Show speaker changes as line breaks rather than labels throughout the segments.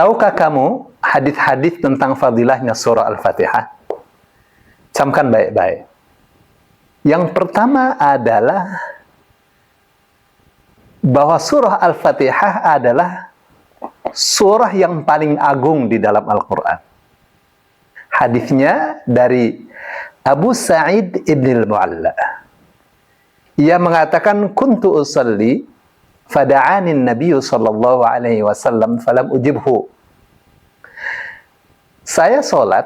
tahukah kamu hadis-hadis tentang fadilahnya surah Al-Fatihah? Camkan baik-baik. Yang pertama adalah bahwa surah Al-Fatihah adalah surah yang paling agung di dalam Al-Quran. Hadisnya dari Abu Sa'id ibn al-Mu'alla. Ia mengatakan, kuntu usalli fada'ani an-nabiy sallallahu alaihi wasallam falam ujibhu. Saya salat,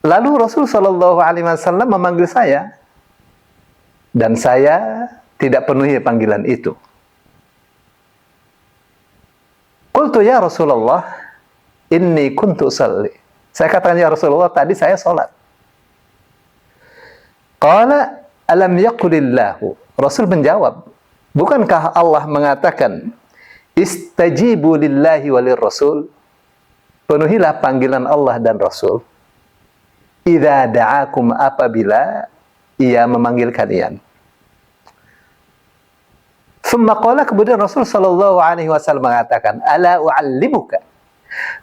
lalu Rasul sallallahu alaihi wasallam memanggil saya dan saya tidak penuhi panggilan itu. Qultu ya Rasulullah, inni kuntu usalli. Saya katakan, ya Rasulullah, tadi saya salat. Qala alam yaqulillahu. Rasul menjawab, bukankah Allah mengatakan, istajibu lillahi walir rasul? Penuhilah panggilan Allah dan Rasul. Idza da'akum, apabila ia memanggil kalian. Thumma qala, kemudian Rasul sallallahu alaihi wasallam mengatakan, ala u'allimuka,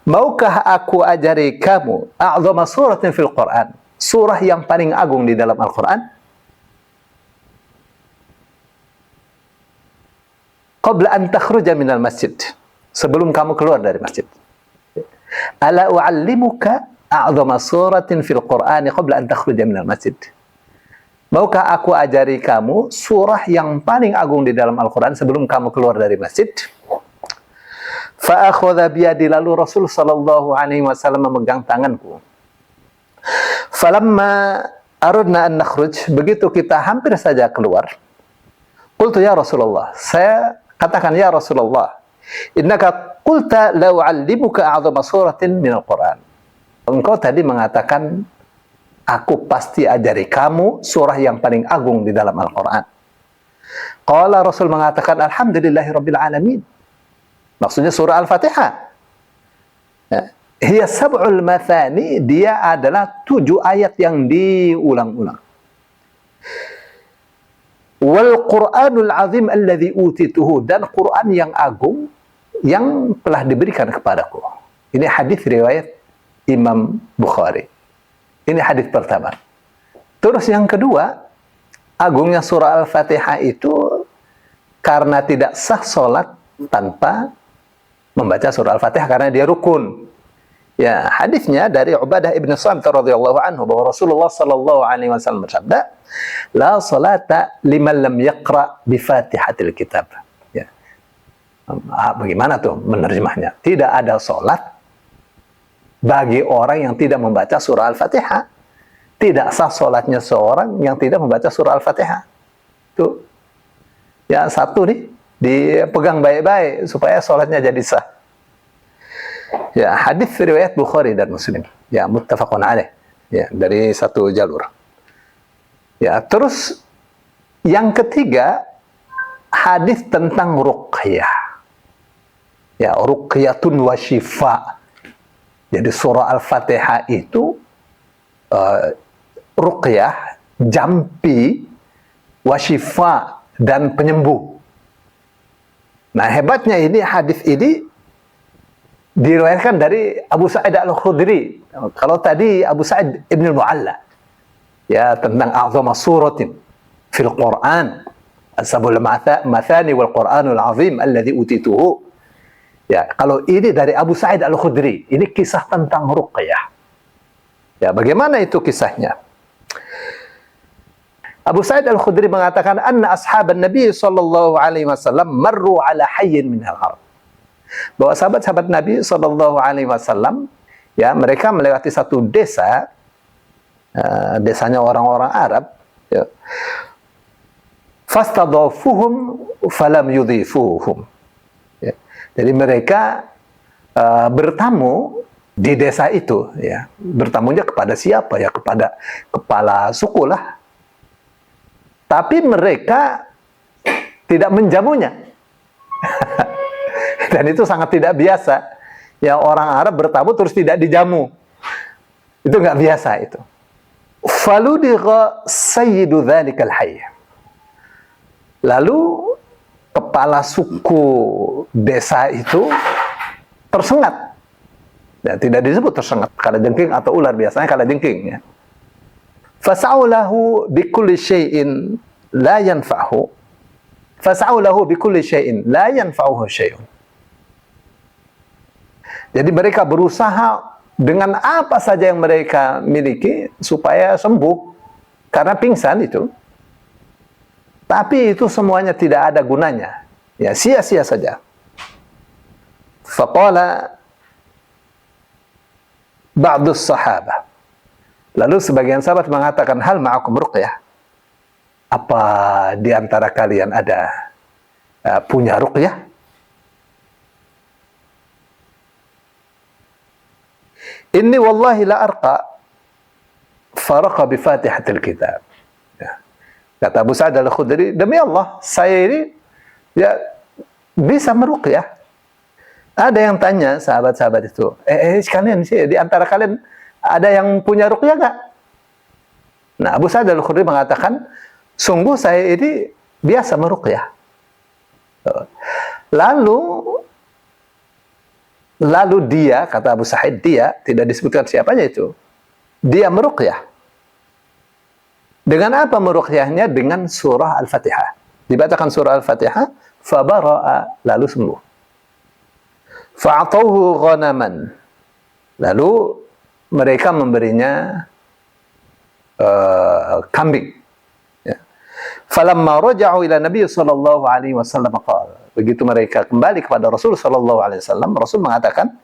maukah aku ajari kamu a'zama suratin fil Quran, surah yang paling agung di dalam Al-Quran? Qabla an takhruja minal masjid, sebelum kamu keluar dari masjid. Ala u'allimuka a'zama suratin fil Quran qabla an takhruja minal masjid. Maukah aku ajari kamu surah yang paling agung di dalam Al-Quran sebelum kamu keluar dari masjid? Fa'akhadha biyadi, lalu Rasul sallallahu alaihi wasallam memegang tanganku. Falamma aradna an nakhruj, begitu kita hampir saja keluar. Qultu ya Rasulullah, saya katakan, ya Rasulullah, innaka qulta la u'allimuka a'zama suratin minal Quran. Engkau tadi mengatakan, aku pasti ajari kamu surah yang paling agung di dalam Al-Quran. Qala, Rasul mengatakan, alhamdulillahi rabbil alamin. Maksudnya surah Al-Fatihah. Hiya sab'ul mathani, dia adalah 7 ayat yang diulang-ulang. Wal Qur'anul azim alladhi utituhu, dan Quran yang agung yang telah diberikan kepadaku. Ini hadis riwayat Imam Bukhari. Ini hadis pertama. Terus yang kedua, agungnya surah Al-Fatihah itu karena tidak sah sholat tanpa membaca surah Al-Fatihah, karena dia rukun. Ya, hadisnya dari Ubadah ibn Samit radhiyallahu anhu bahwa Rasulullah sallallahu alaihi wasallam bersabda, la salata liman lam yaqra bi Fatihatil kitab. Ya. Bagaimana tuh menerjemahnya? Tidak ada salat bagi orang yang tidak membaca surah Al-Fatihah. Tidak sah salatnya seorang yang tidak membaca surah Al-Fatihah. Tuh. Ya, satu nih, dipegang baik-baik supaya salatnya jadi sah. Ya, hadis riwayat Bukhari dan Muslim. Ya, muttafaqun alaih. Ya, dari satu jalur. Ya, terus yang ketiga, hadis tentang ruqyah. Ya, ruqyatun wa syifa. Jadi surah Al-Fatihah itu ruqyah, jampi, wasyifa, dan penyembuh. Nah, hebatnya ini, hadis ini diriwayatkan dari Abu Sa'id Al-Khudri. Kalau tadi Abu Sa'id ibn al-Mu'alla, ya, tentang a'zama suratin fil Quran, as-sab'ul mathani wal Qur'anul azim alladhi utituhu. Ya, kalau ini dari Abu Sa'id Al-Khudri, ini kisah tentang ruqyah. Ya, bagaimana itu kisahnya? Abu Sa'id Al-Khudri mengatakan, anna ashaban Nabi sallallahu alaihi wasallam marru ala hayyin min al-ard. Bahwa sahabat-sahabat Nabi sallallahu alaihi wasallam, ya, mereka melewati satu desa, desanya orang-orang Arab, ya. Fastadhafuhum falam yudhifuhum. Ya. Jadi mereka bertamu di desa itu, ya. Bertamunya kepada siapa? Ya, kepada kepala suku lah. Tapi mereka tidak menjamunya. Dan itu sangat tidak biasa. Ya, orang Arab bertamu terus tidak dijamu. Itu nggak biasa itu. Faludigha sayyidu dzalikal hayy. Lalu kepala suku desa itu tersengat. Ya, tidak disebut tersengat kalajengking atau ular, biasanya kalajengking ya. Fas'au lahu bikulli syai'in la yanfa'hu. Fas'au lahu bikulli syai'in la yanfa'uhu syai'un. Jadi mereka berusaha dengan apa saja yang mereka miliki supaya sembuh karena pingsan itu. Tapi itu semuanya tidak ada gunanya. Ya, sia-sia saja. Faqala ba'dus sahabah. Lalu sebagian sahabat mengatakan, hal ma'akum ruqyah? Apa di antara kalian ada punya ruqyah? Inni wallahi la arqa faraqa bi fatihatil kitab. Ya. Kata Abu Sa'id al-Khudri, demi Allah, saya ini ya bisa meruqyah. Ada yang tanya sahabat-sahabat itu, sekalian sih di antara kalian ada yang punya ruqyah enggak? Nah, Abu Sa'id al-Khudri mengatakan, sungguh saya ini biasa meruqyah. Lalu dia, kata Abu Sa'id, dia, tidak disebutkan siapanya itu, dia meruqyah. Dengan apa meruqyahnya? Dengan surah Al-Fatihah. Dibacakan surah Al-Fatihah, fabara'a, lalu sembuh. Fa'atauhu ghanaman, lalu mereka memberinya kambing. Ya. Falamma raja'u ila Nabi sallallahu alaihi wasallam qala. Begitu mereka kembali kepada Rasul sallallahu alaihi wasallam, Rasul mengatakan,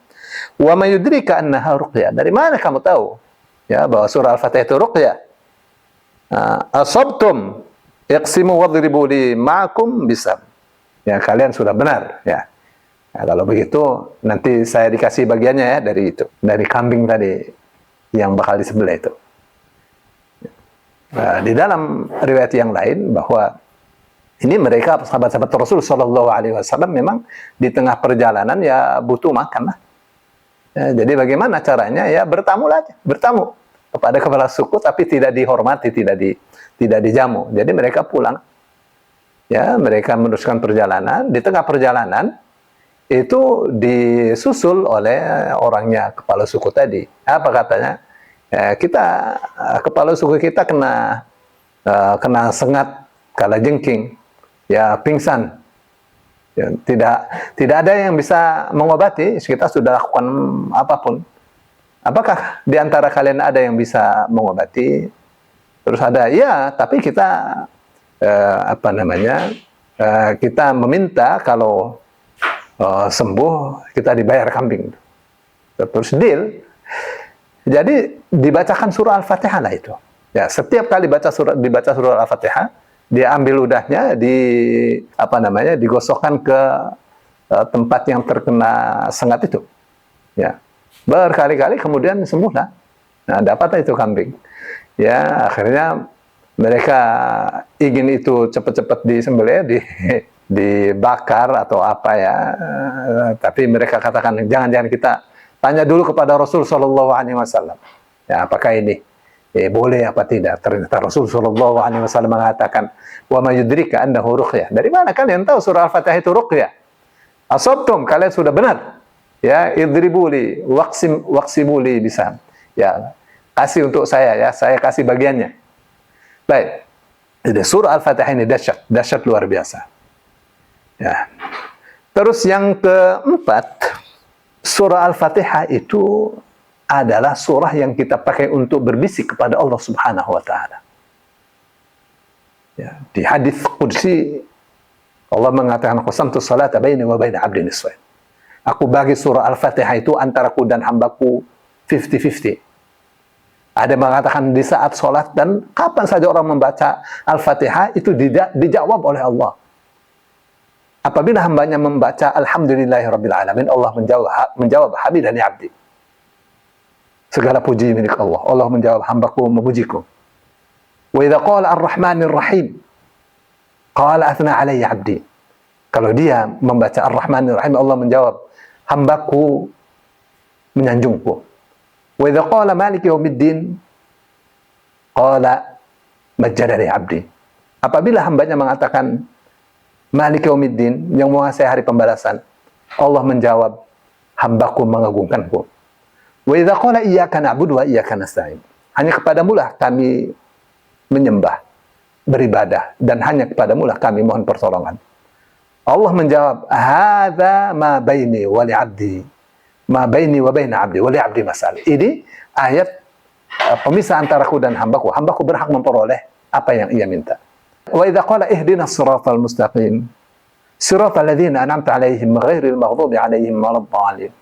"Wa may yudrika annaha ruqyah?" Dari mana kamu tahu ya bahwa surah Al-Fatihah itu ruqyah? Asabtum iqsimu wadribu li ma'akum bisam. Ya, kalian sudah benar ya. Nah, kalau begitu nanti saya dikasih bagiannya ya dari itu, dari kambing tadi yang bakal disembelih itu. Nah, di dalam riwayat yang lain bahwa ini mereka sahabat-sahabat Rasul Shallallahu Alaihi Wasallam memang di tengah perjalanan ya butuh makan lah. Ya, jadi bagaimana caranya ya bertamu aja, bertamu kepada kepala suku tapi tidak dihormati, tidak dijamu. Jadi mereka pulang. Ya, mereka meneruskan perjalanan. Di tengah perjalanan itu disusul oleh orangnya kepala suku tadi. Apa katanya? Ya, kepala suku kita kena sengat kalajengking, ya pingsan. Ya, tidak ada yang bisa mengobati. Kita sudah lakukan apapun. Apakah di antara kalian ada yang bisa mengobati? Terus ada, ya, tapi kita kita meminta kalau sembuh kita dibayar kambing. Terus deal. Jadi dibacakan surah Al-Fatihah lah itu. Ya, setiap kali dibaca surah Al-Fatihah, dia ambil ludahnya, digosokkan ke tempat yang terkena sengat itu. Ya, berkali-kali kemudian sembuhlah. Nah, dapatlah itu kambing. Ya, akhirnya mereka ingin itu cepat-cepat disembelih, dibakar atau apa ya. Tapi mereka katakan, jangan kita tanya dulu kepada Rasul Shallallahu Alaihi Wasallam. Ya, apakah ini boleh apa tidak? Ternyata Rasul Shallallahu Alaihi Wasallam mengatakan, wa ma yudrika annahu ruqyah. Dari mana kalian tahu surah Al-Fatihah itu ruqyah? Asabtum, kalian sudah benar. Ya, idribuli, waqsimuli bisam. Ya, kasih untuk saya ya, saya kasih bagiannya. Baik. Jadi surah Al-Fatihah ini dahsyat luar biasa. Ya. Terus yang keempat, surah Al-Fatihah itu adalah surah yang kita pakai untuk berbisik kepada Allah Subhanahu wa taala. Ya, di hadis qudsi Allah mengatakan, qasamtu salata baini wa baina 'abdi nisfain. Aku bagi surah Al-Fatihah itu antaraku dan hambaku 50-50. Ada yang mengatakan di saat sholat, dan kapan saja orang membaca Al-Fatihah itu dijawab oleh Allah. Apabila hambanya membaca Alhamdulillahirabbil alamin, Allah menjawab hamidani abdi. Segala puji milik Allah. Allah menjawab hambaku memujiku. Wa idza qala Ar-Rahmanir Rahim, qala athna alayya abdi. Kalau dia membaca Ar-Rahmanir Rahim, Allah menjawab hambaku menyanjungku. Wa idza qala Maliki Yaumiddin, qala majjadani abdi. Apabila hambanya mengatakan Maliki Yaumiddin, yang menguasai hari pembalasan, Allah menjawab hambaku mengagungkanku. Wa idza qala iyyaka na'budu wa iyyaka nasta'in. Hanya kepadamu lah kami menyembah, beribadah, dan hanya kepadamu lah kami mohon pertolongan. Allah menjawab, hadza ma baini wa li 'abdi, ma baini wa baina 'abdi wa li 'abdi mas'al. Ini ayat pemisah antara aku dan hambaku. Hambaku berhak memperoleh apa yang ia minta. Wa idza qala ihdinas siratal mustaqim, siratal ladzina an'amta 'alaihim ghairil maghdubi 'alaihim waladdallin.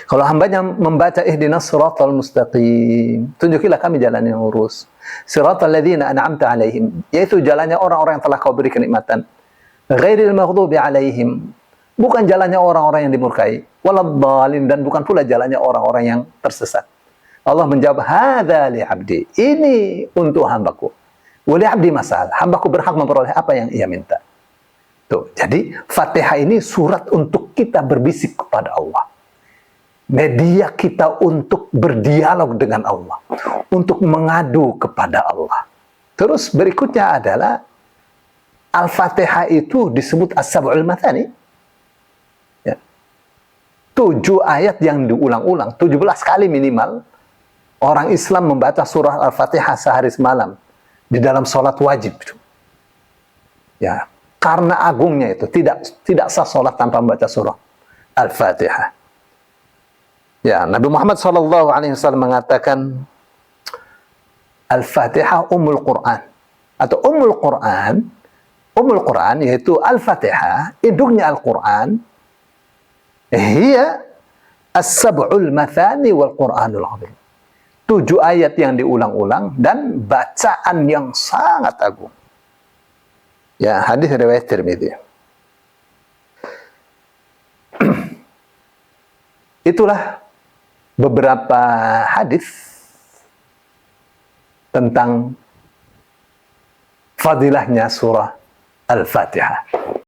Kalau hambanya membaca ihdinas siratal mustaqim, tunjukilah kami jalan yang lurus. Siratal ladzina an'amta 'alaihim, yaitu jalannya orang-orang yang telah kau beri kenikmatan. Ghairil maghdubi 'alaihim, bukan jalannya orang-orang yang dimurkai. Waladdallin, dan bukan pula jalannya orang-orang yang tersesat. Allah menjawab, hadza li 'abdi, ini untuk hambaku. Wa li 'abdi mas'al, hambaku berhak memperoleh apa yang ia minta. Tuh, jadi Fatihah ini surat untuk kita berbisik kepada Allah. Media kita untuk berdialog dengan Allah, untuk mengadu kepada Allah. Terus berikutnya adalah Al-Fatihah itu disebut As-Sab'ul Mathani. Ya. 7 ayat yang diulang-ulang, 17 kali minimal. Orang Islam membaca surah Al-Fatihah sehari semalam di dalam sholat wajib. Ya, karena agungnya itu tidak sah sholat tanpa membaca surah Al-Fatihah. Ya, Nabi Muhammad SAW mengatakan Al-Fatihah Ummul Quran, atau Ummul Quran yaitu Al-Fatihah, induknya Al-Quran. Hiya As-Sab'ul Mathani wal Quranul Azim. 7 ayat yang diulang-ulang dan bacaan yang sangat agung. Ya, hadis riwayat Tirmidzi. Itulah beberapa hadis tentang fadilahnya surah Al-Fatihah.